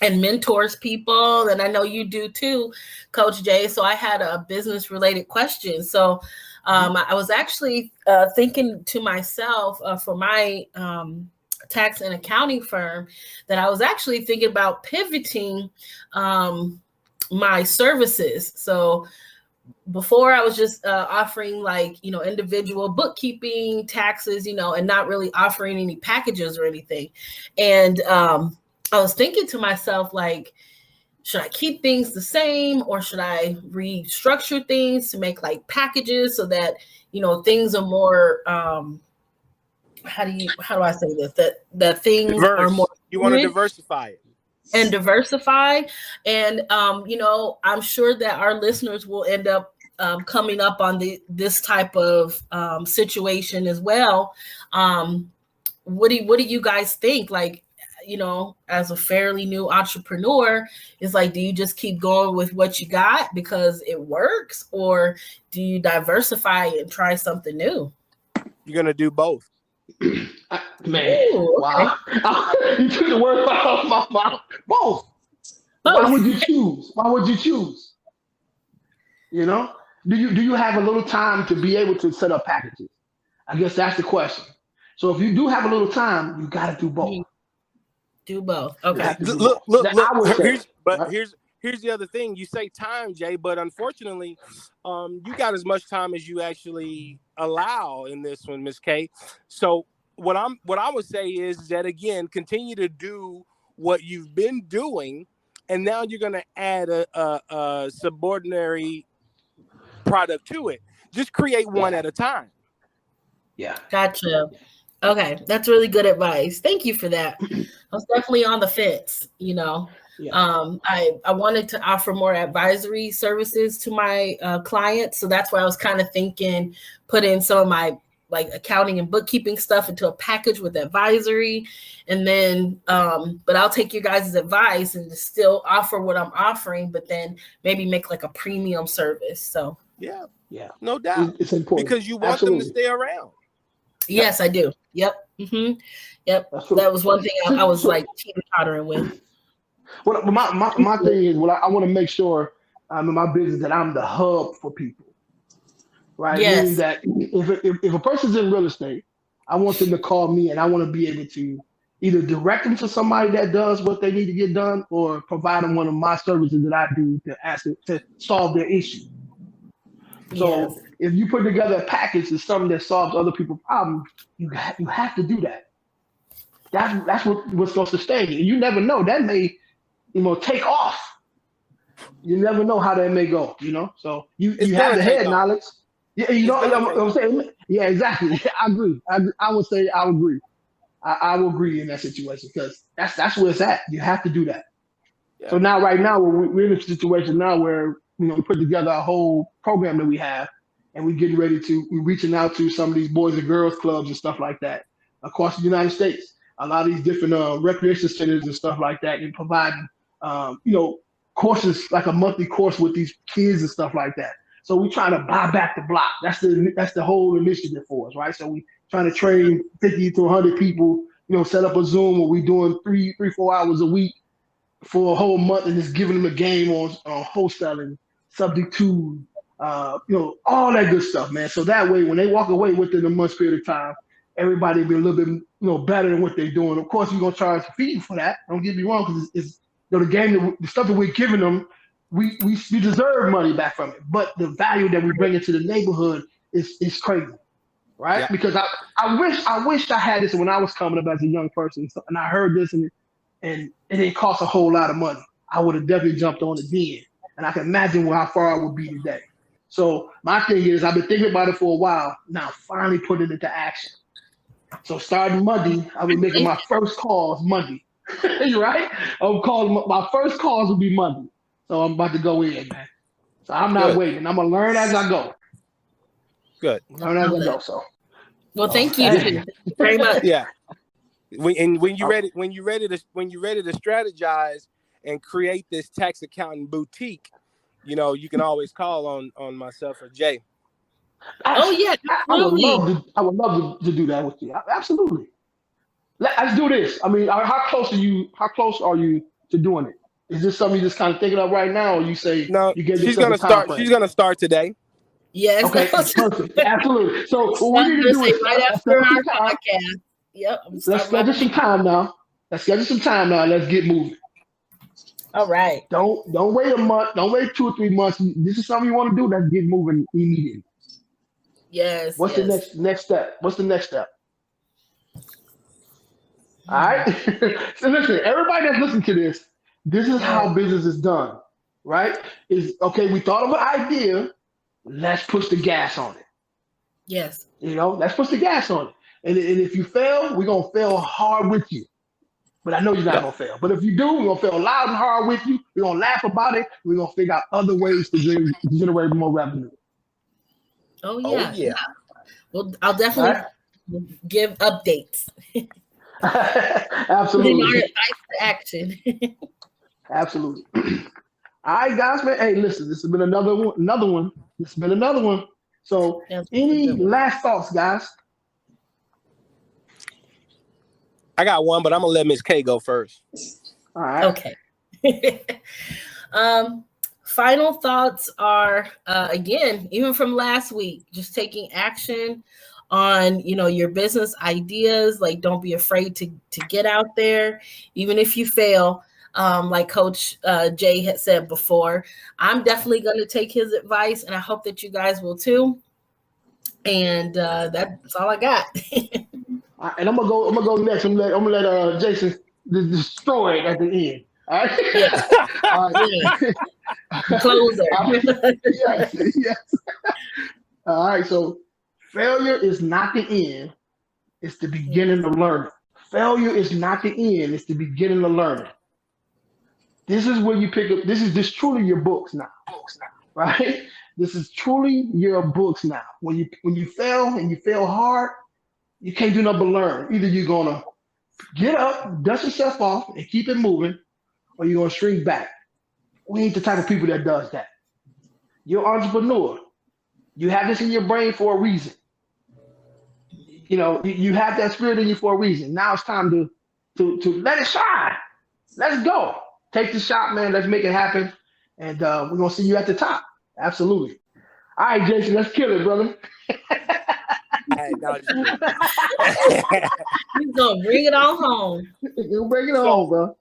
mentors people. And I know you do too, Coach Jay. So I had a business related question. So I was actually thinking to myself for my tax and accounting firm that I was actually thinking about pivoting my services. So before I was just offering individual bookkeeping, taxes, and not really offering any packages or anything. And I was thinking to myself, should I keep things the same, or should I restructure things to make like packages so that, things are more, how do I say this? That things are more.
You want to diversify it.
And diversify. And, I'm sure that our listeners will end up coming up on this type of situation as well. What do you guys think? Like, as a fairly new entrepreneur, it's like, do you just keep going with what you got because it works, or do you diversify and try something new?
You're gonna do both.
Man, ooh, wow! You took the word out of my mouth. Both. Why would you choose? Why would you choose? Do you have a little time to be able to set up packages? I guess that's the question. So if you do have a little time, you got to do both.
Do both. Okay.
Look. Here's the other thing. You say time, Jay, but unfortunately, you got as much time as you actually allow in this one, Miss K. So what I would say is that, again, continue to do what you've been doing, and now you're going to add a subordinary product to it. Just create one at a time. Yeah.
Gotcha. Okay, that's really good advice. Thank you for that. I was definitely on the fence, Yeah. I wanted to offer more advisory services to my clients. So that's why I was kind of thinking, put in some of my like accounting and bookkeeping stuff into a package with advisory. And then, but I'll take you guys' advice and just still offer what I'm offering, but then maybe make like a premium service. So
yeah, no doubt. It's important because you want them to stay around.
Yes, I do. Yep. Mm-hmm. Yep. That was one thing I was like teeter-tottering with.
Well, my thing is, I want to make sure in my business that I'm the hub for people, right?
Yes.
Meaning that if a person's in real estate, I want them to call me, and I want to be able to either direct them to somebody that does what they need to get done, or provide them one of my services that I do to solve their issue. So if you put together a package that's something that solves other people's problems, you have to do that. That's what's going to sustain you. You never know. That may, take off. You never know how that may go, So you have the head knowledge. Yeah, what I'm saying? Yeah, exactly. I agree. I would say I agree. I will agree in that situation because that's where it's at. You have to do that. Yeah. So right now we're in a situation now where we put together a whole program that we have, and we're getting ready we're reaching out to some of these boys and girls clubs and stuff like that across the United States. A lot of these different recreation centers and stuff like that, and providing courses, like a monthly course with these kids and stuff like that. So we're trying to buy back the block. That's the whole initiative for us, right? So we trying to train 50 to 100 people, set up a Zoom where we're doing 3-4 hours a week for a whole month, and just giving them a game on wholesaling, subject to, all that good stuff, man. So that way, when they walk away within a month's period of time, everybody will be a little bit, better than what they're doing. Of course, we're gonna charge a fee for that. Don't get me wrong, because it's the game, the stuff that we're giving them, we deserve money back from it. But the value that we bring into the neighborhood is crazy, right? Yeah. Because I wish I had this when I was coming up as a young person, and I heard this, and it didn't cost a whole lot of money. I would have definitely jumped on it then, and I can imagine how far I would be today. So my thing is, I've been thinking about it for a while. Now, finally put it into action. So starting Monday, I'll be making my first calls Monday. Right? My first calls will be Monday. So I'm about to go in, man. So I'm not waiting. I'm gonna learn as I go.
Good.
Learn as I go. So.
Well, thank you. Thank you very much.
Yeah. When you're ready to strategize and create this tax accounting boutique, you can always call on myself or Jay.
Oh yeah,
I would love to do that with you. Absolutely. Let's do this. I mean, how close are you to doing it? Is this something you just kind of thinking of right now, or you say
no? She's gonna start. She's gonna start today.
Yes.
Okay. Perfect. Absolutely. So what we need to do is
right after our podcast. Yep.
Let's schedule some time now. Let's get moving.
All right.
Don't wait a month. Don't wait 2 or 3 months. This is something you want to do. Let's get moving immediately.
Yes.
What's the next step? What's the next step? All right. So listen, everybody that's listening to this, This is how business is done, right? Is okay, we thought of an idea, let's push the gas on it.
Yes.
Let's push the gas on it. And if you fail, we're going to fail hard with you. But I know you're not going to fail. But if you do, we're going to fail loud and hard with you. We're going to laugh about it. We're going to figure out other ways to generate more revenue.
Oh, yeah. Well, I'll definitely give updates.
Absolutely.
Our advice to action.
Absolutely. All right, guys, man. Hey, listen, this has been another one. This has been another one. So any last thoughts, guys?
I got one, but I'm gonna let Miss K go first.
All right.
Okay. Final thoughts are again, even from last week, just taking action on your business ideas. Like, don't be afraid to get out there, even if you fail. Like Coach Jay had said before, I'm definitely going to take his advice, and I hope that you guys will too. And that's all I got.
And I'm gonna go next. I'm gonna let Jason destroy it at the end. All right.
Yeah. Closer.
Yes. All right. So failure is not the end; it's the beginning of learning. Failure is not the end; it's the beginning of learning. This is where you pick up. This is truly your books now, right? This is truly your books now. When you fail and you fail hard, you can't do nothing but learn. Either you're gonna get up, dust yourself off, and keep it moving, or you're gonna shrink back. We ain't the type of people that does that. You're an entrepreneur. You have this in your brain for a reason. You have that spirit in you for a reason. Now it's time to let it shine. Let's go. Take the shot, man. Let's make it happen. And we're gonna see you at the top. Absolutely. All right, Jason, let's kill it, brother.
He's gonna bring it on home.
You'll bring it home, bro.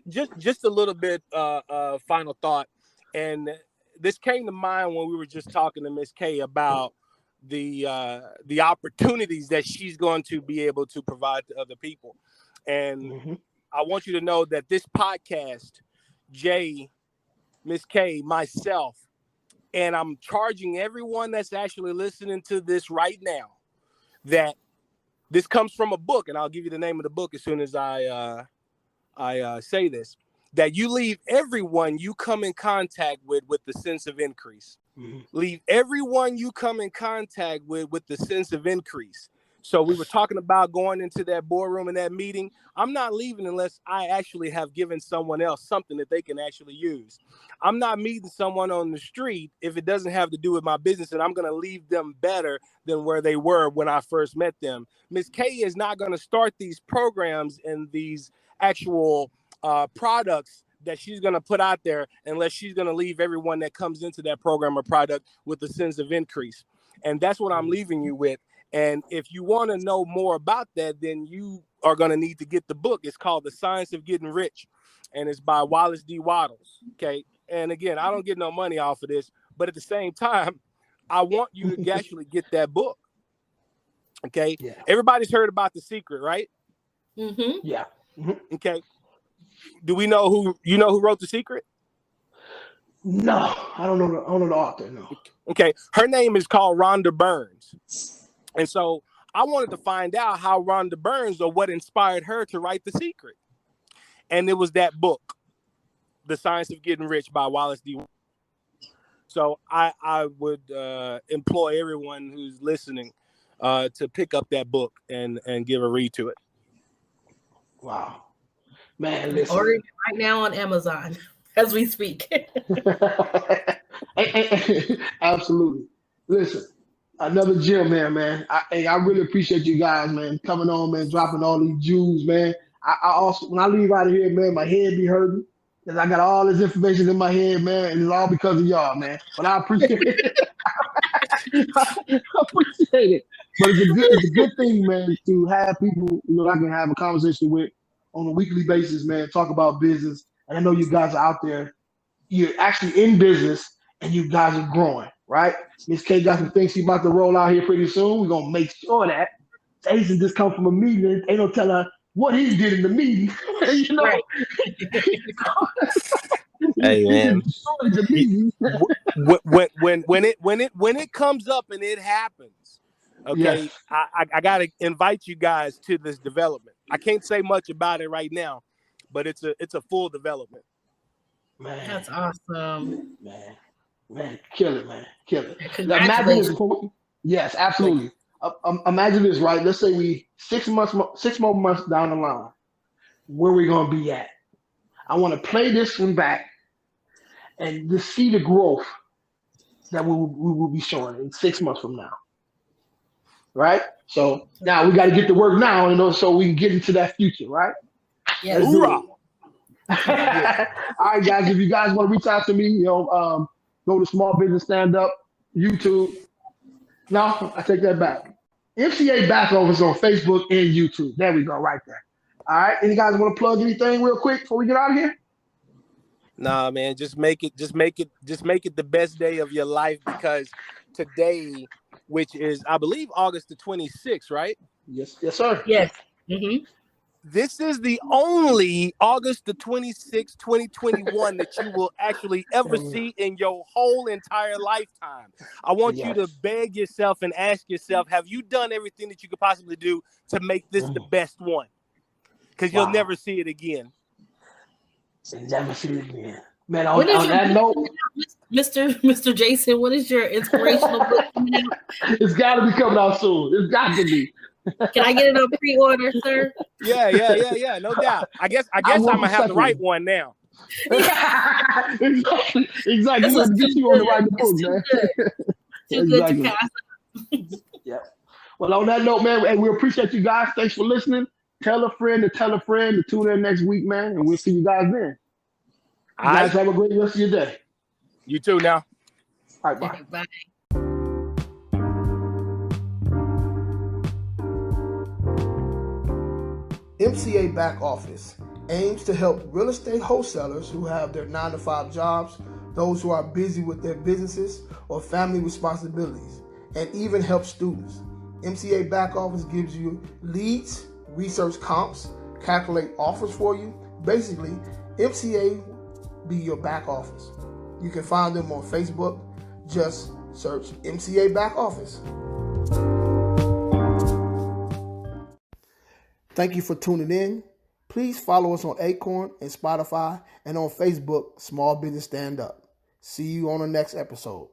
Just a little bit final thought, and this came to mind when we were just talking to Miss K about the opportunities that she's going to be able to provide to other people. And I want you to know that this podcast, Jay, Miss K, myself, and I'm charging everyone that's actually listening to this right now that this comes from a book, and I'll give you the name of the book as soon as I say this, that you leave everyone you come in contact with the sense of increase. Leave everyone you come in contact with the sense of increase. So we were talking about going into that boardroom and that meeting. I'm not leaving unless I actually have given someone else something that they can actually use. I'm not meeting someone on the street if it doesn't have to do with my business, and I'm going to leave them better than where they were when I first met them. Ms. K is not going to start these programs and these actual products that she's going to put out there unless she's going to leave everyone that comes into that program or product with a sense of increase. And that's what I'm leaving you with. And if you want to know more about that, then you are going to need to get the book. It's called The Science of Getting Rich, and it's by Wallace D. Wattles. Okay. And again, I don't get no money off of this, but at the same time, I want you to actually get that book. Okay. Yeah. Everybody's heard about The Secret, right?
Yeah.
Okay. Do we know who wrote The Secret?
No, I don't know the author. No.
Okay. Her name is called Rhonda Burns. And so I wanted to find out how Rhonda Burns, or what inspired her to write The Secret. And it was that book, The Science of Getting Rich by Wallace D. So I would employ everyone who's listening to pick up that book and give a read to it.
Wow. Man, listen.
Order it right now on Amazon as we speak.
Absolutely. Listen. Another gem, man. I really appreciate you guys, man, coming on, man, dropping all these jewels, man. I also, when I leave out of here, man, my head be hurting because I got all this information in my head, man, and it's all because of y'all, man. But I appreciate it. I appreciate it. But it's a good thing, man, to have people, I can have a conversation with on a weekly basis, man, talk about business. And I know you guys are out there. You're actually in business, and you guys are growing. Right? Miss K got some things she's about to roll out here pretty soon. We're going to make sure that Jason just come from a meeting. Ain't no tell her what he did in the meeting. You know,
Right.
Hey man,
the meeting.
when it comes up and it happens, okay,
Yes.
I gotta invite you guys to this development. I can't say much about it right now, but it's a full development.
Man,
that's awesome.
Man, kill it, man, kill it.
Congratulations.
Imagine this. Yes, absolutely. Imagine this, right? Let's say we 6 more months down the line, where we gonna be at? I want to play this one back and just see the growth that we will be showing in 6 months from now, right? So now we got to get to work now, so we can get into that future, right?
Yes.
Let's do it. All right, guys. If you guys want to reach out to me, go to Small Business Stand Up, YouTube. No, I take that back. MCA Back Office on Facebook and YouTube. There we go, right there. All right. Any guys want to plug anything real quick before we get out of here?
Nah, man, just make it the best day of your life, because today, which is, I believe, August the 26th, right?
Yes, sir.
Yes. Mm-hmm.
This is the only August the 26th, 2021 that you will actually ever see in your whole entire lifetime. I want you to beg yourself and ask yourself, have you done everything that you could possibly do to make this the best one? Because you'll never see it again.
Never see it again. Man, on that note,
Mr. Jason, what is your inspirational book coming out?
It's got to be coming out soon. It's got to be.
Can I get it on pre-order, sir?
Yeah, no doubt. I guess I'm gonna have to write one now.
Exactly. You got to get you on the right book, man.
Too good to pass up.
Yeah. Well, on that note, man, and we appreciate you guys. Thanks for listening. Tell a friend to tune in next week, man, and we'll see you guys then. You guys have a great rest of your day.
You too now.
All right, bye.
Bye.
MCA Back Office aims to help real estate wholesalers who have their 9-to-5 jobs, those who are busy with their businesses or family responsibilities, and even help students. MCA Back Office gives you leads, research comps, calculate offers for you. Basically, MCA be your back office. You can find them on Facebook. Just search MCA Back Office. Thank you for tuning in. Please follow us on Acorn and Spotify, and on Facebook, Small Business Stand Up. See you on the next episode.